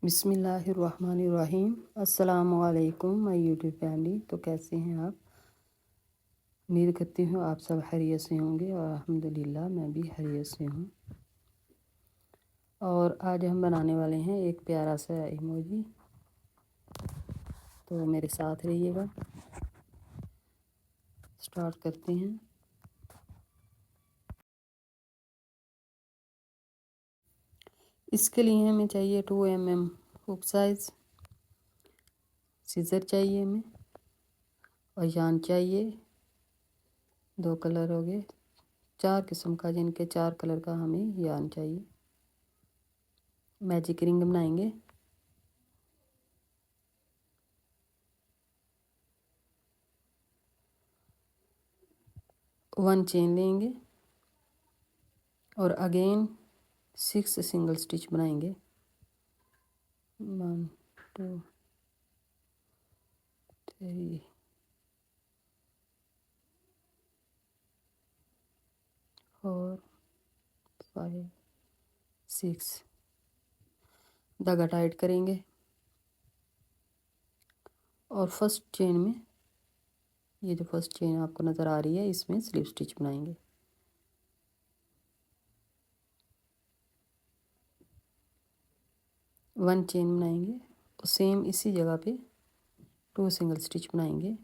बिस्मिल्लाहिर्रहमानिर्रहीम। अस्सलाम वालेकुम माय यूट्यूब फैमिली। तो कैसे हैं आप? उम्मीद करती हूँ आप सब खैरियत से होंगे और अल्हम्दुलिल्लाह मैं भी खैरियत से हूँ। और आज हम बनाने वाले हैं एक प्यारा सा इमोजी। तो मेरे साथ रहिएगा, स्टार्ट करते हैं। इसके लिए हमें चाहिए 2 mm हुक साइज़, सीज़र चाहिए हमें, और यान चाहिए। 2 कलर हो गए, 4 किस्म का, जिनके 4 कलर का हमें यान चाहिए। मैजिक रिंग बनाएंगे। वन चेन लेंगे और अगेन 6 सिंगल स्टिच बनाएंगे। 1 2 3 4 5 6। धागा टाइट करेंगे और फर्स्ट चेन में, ये जो फर्स्ट चेन आपको नज़र आ रही है, इसमें स्लिप स्टिच बनाएंगे। वन चेन बनाएंगे और सेम इसी जगह पे 2 सिंगल स्टिच बनाएंगे।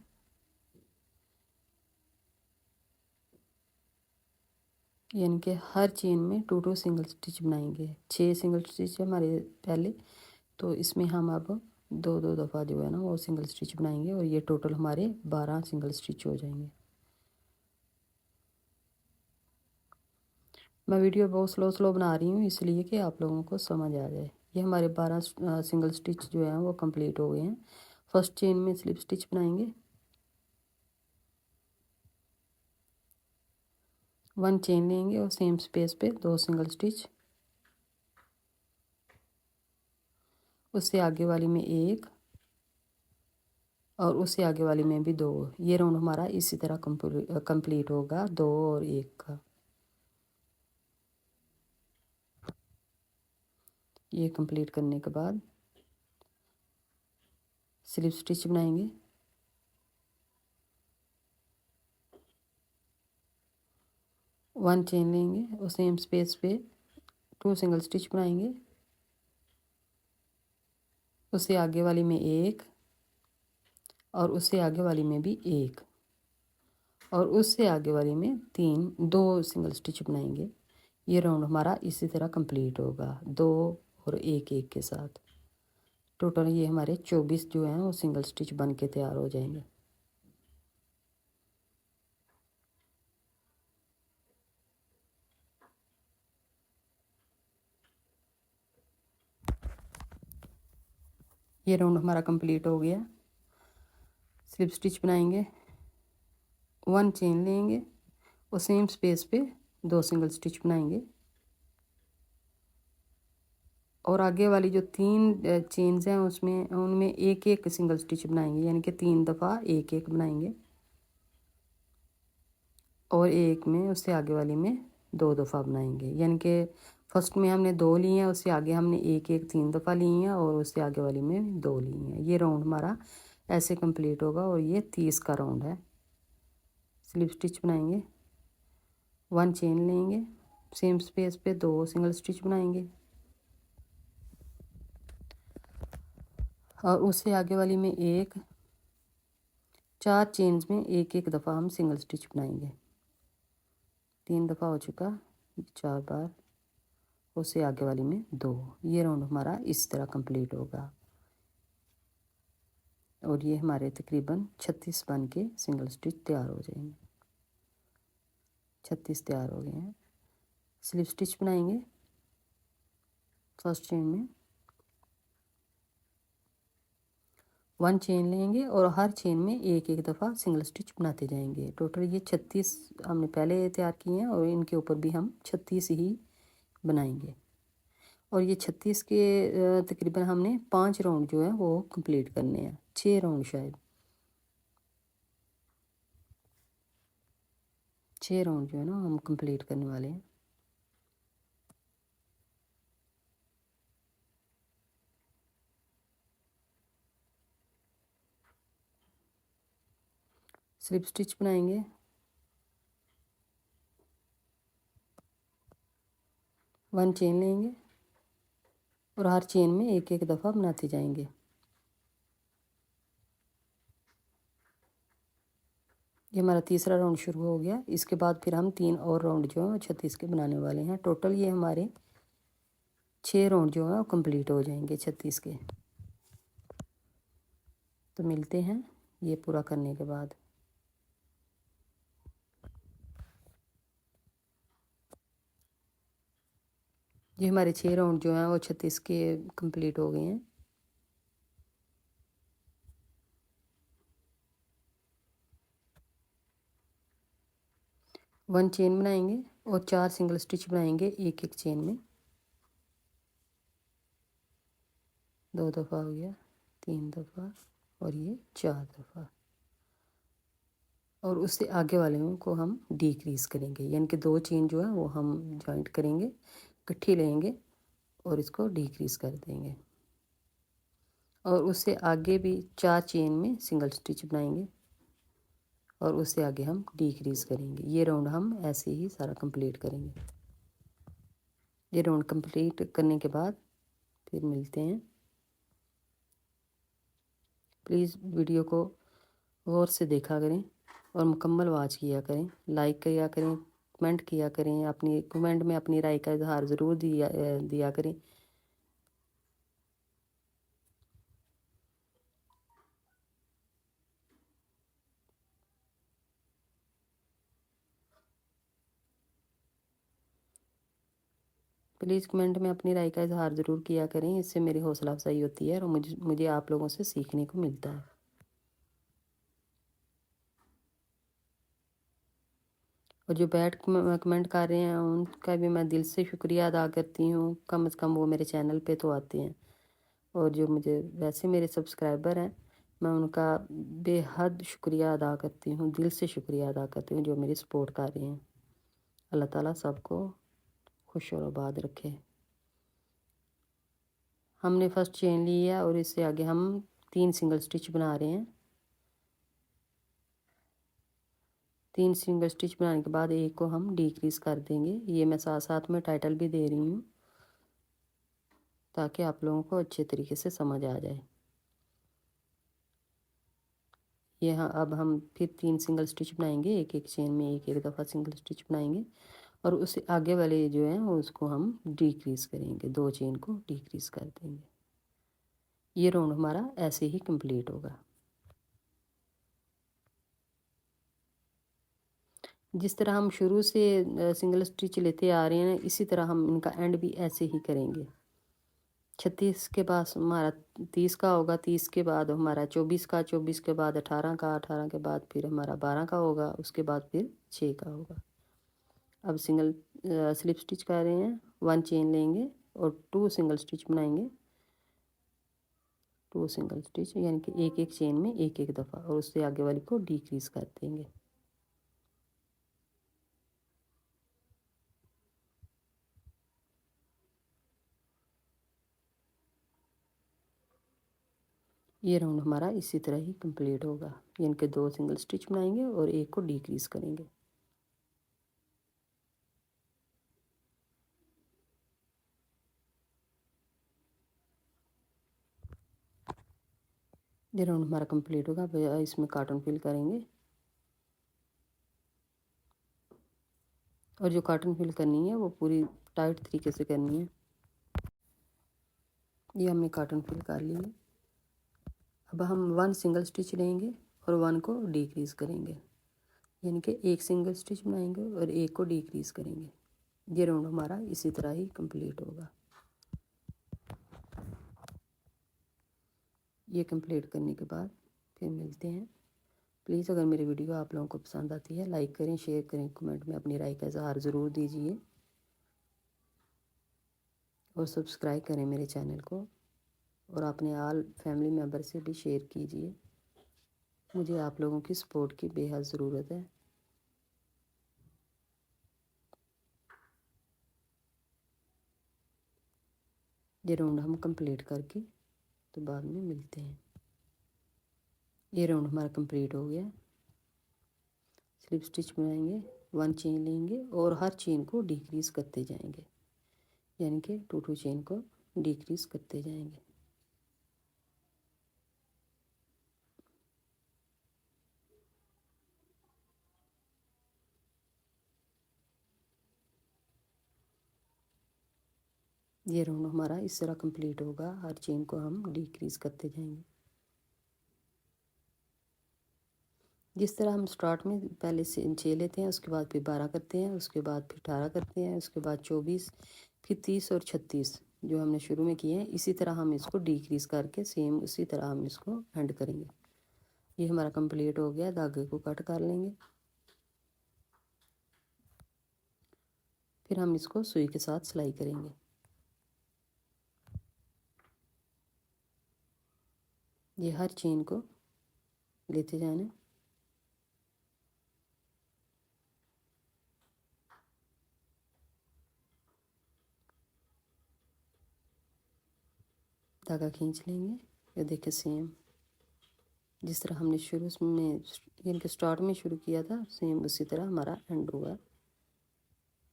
यानी कि हर चेन में 2 सिंगल स्टिच बनाएंगे। 6 सिंगल स्टिच हमारे पहले, तो इसमें हम अब 2 दफ़ा जो है ना वो सिंगल स्टिच बनाएंगे और ये टोटल हमारे 12 सिंगल स्टिच हो जाएंगे। मैं वीडियो बहुत स्लो बना रही हूँ इसलिए कि आप लोगों को समझ आ जाए। ये हमारे 12 सिंगल स्टिच जो हैं वो कंप्लीट हो गए हैं। फर्स्ट चेन में स्लिप स्टिच बनाएंगे, 1 चेन लेंगे और सेम स्पेस पे 2 सिंगल स्टिच, उससे आगे वाली में 1 और उससे आगे वाली में भी 2। ये राउंड हमारा इसी तरह कंप्लीट होगा, 2 और 1 का। ये कंप्लीट करने के बाद स्लिप स्टिच बनाएंगे, 1 चेन लेंगे और सेम स्पेस पे 2 सिंगल स्टिच बनाएंगे, उससे आगे वाली में 1 और उससे आगे वाली में भी 1 और उससे आगे वाली में 2 सिंगल स्टिच बनाएंगे। ये राउंड हमारा इसी तरह कंप्लीट होगा, 2 और 1 के साथ। टोटल ये हमारे 24 जो हैं वो सिंगल स्टिच बन के तैयार हो जाएंगे। ये राउंड हमारा कंप्लीट हो गया। स्लिप स्टिच बनाएंगे, 1 चेन लेंगे और सेम स्पेस पे 2 सिंगल स्टिच बनाएंगे और आगे वाली जो 3 चेन्स हैं उसमें उनमें 1 सिंगल स्टिच बनाएंगे, यानी कि 3 दफ़ा 1 बनाएंगे और एक में उससे आगे वाली में 2 दफ़ा बनाएंगे। यानी कि फर्स्ट में हमने 2 लिए हैं, उससे आगे हमने 3 दफ़ा लिए हैं और उससे आगे वाली में 2 लिए हैं। ये राउंड हमारा ऐसे कंप्लीट होगा और ये 30 का राउंड है। स्लिप स्टिच बनाएंगे, 1 चेन लेंगे, सेम स्पेस पे 2 सिंगल स्टिच बनाएंगे और उससे आगे वाली में 4 चेन्स में 1 दफ़ा हम सिंगल स्टिच बनाएंगे। 3 दफ़ा हो चुका, 4 बार, उससे आगे वाली में 2। ये राउंड हमारा इस तरह कंप्लीट होगा और ये हमारे तकरीबन 36 बन के सिंगल स्टिच तैयार हो जाएंगे। 36 तैयार हो गए हैं। स्लिप स्टिच बनाएंगे, फर्स्ट चेन में 1 चेन लेंगे और हर चेन में 1 दफ़ा सिंगल स्टिच बनाते जाएंगे। टोटल ये 36 हमने पहले तैयार किए हैं और इनके ऊपर भी हम 36 ही बनाएंगे और ये 36 के तकरीबन हमने 5 राउंड जो है वो कंप्लीट करने हैं, 6 राउंड शायद, 6 राउंड जो है ना हम कंप्लीट करने वाले हैं। स्लिप स्टिच बनाएंगे। 1 चेन लेंगे और हर चेन में एक एक दफ़ा बनाते जाएंगे। ये हमारा तीसरा राउंड शुरू हो गया। इसके बाद फिर हम 3 और राउंड जो है 36 के बनाने वाले हैं। टोटल ये हमारे 6 राउंड जो है वो कंप्लीट हो जाएंगे 36 के। तो मिलते हैं ये पूरा करने के बाद। ये हमारे 6 राउंड जो हैं वो 36 के कंप्लीट हो गए हैं। वन चेन बनाएंगे और 4 सिंगल स्टिच बनाएंगे एक एक चेन में। 2 दफ़ा हो गया, 3 दफ़ा और ये 4 दफ़ा। और उससे आगे वाले को हम डिक्रीज़ करेंगे, यानी कि 2 चेन जो है वो हम जॉइंट करेंगे, इकट्ठी लेंगे और इसको डिक्रीज़ कर देंगे। और उससे आगे भी 4 चेन में सिंगल स्टिच बनाएंगे और उससे आगे हम डिक्रीज़ करेंगे। ये राउंड हम ऐसे ही सारा कंप्लीट करेंगे। ये राउंड कंप्लीट करने के बाद फिर मिलते हैं। प्लीज़ वीडियो को गौर से देखा करें और मुकम्मल वॉच किया करें, लाइक किया करें, कमेंट किया करें। अपनी कमेंट में अपनी राय का इजहार ज़रूर दिया करें। प्लीज़ कमेंट में अपनी राय का इजहार ज़रूर किया करें, इससे मेरी हौसला अफजाई होती है और मुझे आप लोगों से सीखने को मिलता है। और जो बैठ कमेंट कर रहे हैं उनका भी मैं दिल से शुक्रिया अदा करती हूँ। कम से कम वो मेरे चैनल पे तो आते हैं। और जो मुझे वैसे मेरे सब्सक्राइबर हैं, मैं उनका बेहद शुक्रिया अदा करती हूँ, दिल से शुक्रिया अदा करती हूँ जो मेरी सपोर्ट कर रहे हैं। अल्लाह ताला सबको खुश और आबाद रखे। हमने फर्स्ट चेन ली है और इससे आगे हम 3 सिंगल स्टिच बना रहे हैं। 3 सिंगल स्टिच बनाने के बाद एक को हम डिक्रीज़ कर देंगे। ये मैं साथ साथ में टाइटल भी दे रही हूँ ताकि आप लोगों को अच्छे तरीके से समझ आ जाए। यहाँ अब हम फिर 3 सिंगल स्टिच बनाएंगे, एक एक चेन में एक एक दफ़ा सिंगल स्टिच बनाएंगे और उससे आगे वाले जो हैं उसको हम डिक्रीज़ करेंगे, 2 चेन को डिक्रीज़ कर देंगे। ये राउंड हमारा ऐसे ही कंप्लीट होगा। जिस तरह हम शुरू से सिंगल स्टिच लेते आ रहे हैं, इसी तरह हम इनका एंड भी ऐसे ही करेंगे। 36 के बाद हमारा 30 का होगा, 30 के बाद हमारा 24 का, 24 के बाद 18 का, 18 के बाद फिर हमारा 12 का होगा, उसके बाद फिर 6 का होगा। अब सिंगल स्लिप स्टिच कर रहे हैं। 1 चेन लेंगे और 2 सिंगल स्टिच बनाएंगे। 2 सिंगल स्टिच यानी कि एक एक चेन में एक एक दफ़ा और उससे आगे वाली को डिक्रीज़ कर देंगे। ये राउंड हमारा इसी तरह ही कंप्लीट होगा, यानी कि 2 सिंगल स्टिच बनाएंगे और एक को डिक्रीज़ करेंगे। ये राउंड हमारा कंप्लीट होगा। अब इसमें कॉटन फिल करेंगे और जो कॉटन फिल करनी है वो पूरी टाइट तरीके से करनी है। ये हमने कॉटन फिल कर ली है। अब हम 1 सिंगल स्टिच लेंगे और 1 को डिक्रीज़ करेंगे, यानी कि एक सिंगल स्टिच बनाएंगे और एक को डिक्रीज़ करेंगे। ये राउंड हमारा इसी तरह ही कंप्लीट होगा। ये कंप्लीट करने के बाद फिर मिलते हैं। प्लीज़ अगर मेरी वीडियो आप लोगों को पसंद आती है, लाइक करें, शेयर करें, कमेंट में अपनी राय का इजहार ज़रूर दीजिए और सब्सक्राइब करें मेरे चैनल को और अपने ऑल फैमिली मेम्बर से भी शेयर कीजिए। मुझे आप लोगों की सपोर्ट की बेहद ज़रूरत है। ये राउंड हम कंप्लीट करके तो बाद में मिलते हैं। ये राउंड हमारा कंप्लीट हो गया। स्लिप स्टिच बनाएंगे, 1 चेन लेंगे और हर चेन को डिक्रीज़ करते जाएंगे, यानी कि 2 चेन को डिक्रीज़ करते जाएंगे। ये राउंड हमारा इस तरह कंप्लीट होगा, हर चेन को हम डिक्रीज़ करते जाएंगे। जिस तरह हम स्टार्ट में पहले से 6 लेते हैं, उसके बाद फिर 12 करते हैं, उसके बाद फिर 18 करते हैं, उसके बाद 24, फिर 30 और 36 जो हमने शुरू में किए हैं, इसी तरह हम इसको डिक्रीज़ करके सेम उसी तरह हम इसको एंड करेंगे। ये हमारा कंप्लीट हो गया, धागे को कट कर लेंगे। फिर हम इसको सुई के साथ सिलाई करेंगे। ये हर चेन को लेते जाना, धागा खींच लेंगे। ये देखिए सेम जिस तरह हमने शुरू में यानी कि स्टार्ट में शुरू किया था, सेम उसी तरह हमारा एंड हुआ।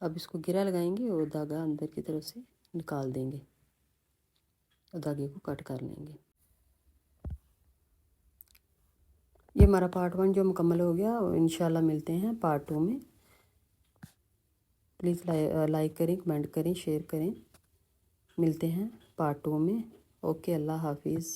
अब इसको गिरा लगाएंगे और धागा अंदर की तरफ से निकाल देंगे और धागे को कट कर लेंगे। ये हमारा पार्ट 1 जो मुकम्मल हो गया, और इंशाल्लाह मिलते हैं पार्ट 2 में। प्लीज़ लाइक करें, कमेंट करें, शेयर करें। मिलते हैं पार्ट 2 में। ओके, अल्लाह हाफिज़।